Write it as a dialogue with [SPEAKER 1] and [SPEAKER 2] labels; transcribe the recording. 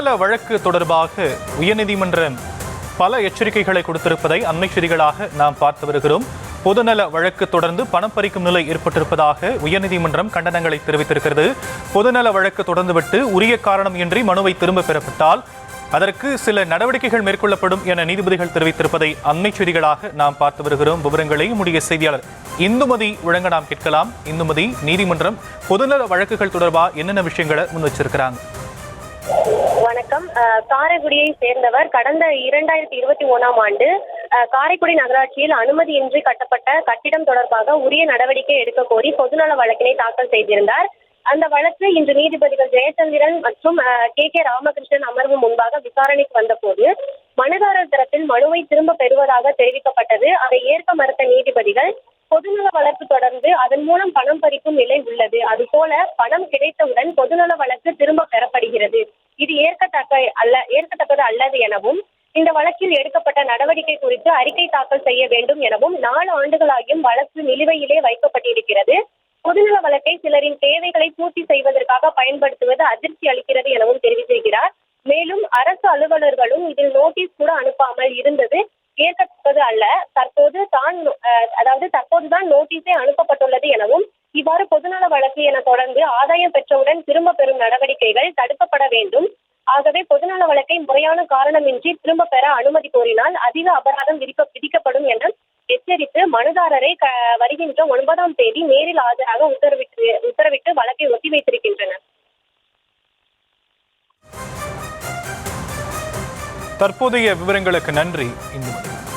[SPEAKER 1] பொதுநல வழக்கு தொடர்பாக உயர்நீதிமன்றம் பல எச்சரிக்கைகளை கொடுத்திருப்பதை அண்மை செய்திகளாக நாம் பார்த்து வருகிறோம். பொதுநல வழக்கு தொடர்ந்து பணம் பறிக்கும் நிலை ஏற்பட்டிருப்பதாக உயர்நீதிமன்றம் கண்டனங்களை தெரிவித்திருக்கிறது. பொதுநல வழக்கு தொடர்ந்துவிட்டு உரிய காரணம் இன்றி மனுவை திரும்ப பெறப்பட்டால் அதற்கு சில நடவடிக்கைகள் மேற்கொள்ளப்படும் என நீதிபதிகள் தெரிவித்திருப்பதை அண்மை செய்திகளாக நாம் பார்த்து வருகிறோம். விவரங்களை நம்முடைய செய்தியாளர் இந்துமதி வழங்க நாம் கேட்கலாம். இந்துமதி, நீதிமன்றம் பொதுநல வழக்குகள் தொடர்பாக என்னென்ன விஷயங்களை முன் வச்சிருக்கிறாங்க?
[SPEAKER 2] வணக்கம். காரைக்குடியை சேர்ந்தவர் கடந்த 2021ஆம் ஆண்டு காரைக்குடி நகராட்சியில் அனுமதியின்றி கட்டப்பட்ட கட்டிடம் தொடர்பாக உரிய நடவடிக்கை எடுக்க கோரி பொதுநல வழக்கினை தாக்கல் செய்திருந்தார். அந்த வழக்கு இன்று நீதிபதிகள் ஜெயச்சந்திரன் மற்றும் கே ராமகிருஷ்ணன் அமர்வு முன்பாக விசாரணைக்கு வந்தபோது மனுதாரர் தரப்பில் மனுவை திரும்ப பெறுவதாக தெரிவிக்கப்பட்டது. அதை ஏற்க மறுத்த நீதிபதிகள் பொதுநல வழக்கு தொடர்ந்து அதன் மூலம் பணம் பறிக்கும் நிலை உள்ளது, அதுபோல பணம் கிடைத்தவுடன் பொதுநல வழக்கு திரும்ப பெறப்படுகிறது, இது ஏற்கத்தக்கது அல்லது எனவும் இந்த வழக்கில் எடுக்கப்பட்ட நடவடிக்கை குறித்து அறிக்கை தாக்கல் செய்ய வேண்டும் எனவும் 4 ஆண்டுகளாகியும் வழக்கு நிலுவையிலே வைக்கப்பட்டிருக்கிறது. பொதுநல வழக்கை சிலரின் தேவைகளை பூர்த்தி செய்வதற்காக பயன்படுத்துவது அதிர்ச்சி அளிக்கிறது எனவும் தெரிவித்திருக்கிறார். மேலும் அரசு அலுவலர்களும் இதில் நோட்டீஸ் கூட அனுப்பாமல் இருந்தது ஏற்கத்தக்கது அல்ல, தற்போதுதான் நோட்டீஸே அனுப்பப்பட்டுள்ளது எனவும் இவ்வாறு பொதுநல வழக்கு என தொடர்ந்து ஆதாயம் பெற்றவுடன் திரும்ப பெறும் நடவடிக்கைகள் தடுக்கப்பட வேண்டும். ஆகவே பொதுநல வழக்கை முறையான காரணமின்றி திரும்ப பெற அனுமதி கோரினால் அதிக அபராதம் விதிக்கப்படும் என எச்சரித்து மனுதாரரை வருகின்ற 9ஆம் தேதி நேரில் ஆஜராக உத்தரவிட்டு வழக்கை ஒத்திவைத்திருக்கின்றனர்.
[SPEAKER 1] தற்போதைய விவரங்களுக்கு நன்றி இந்துமதி.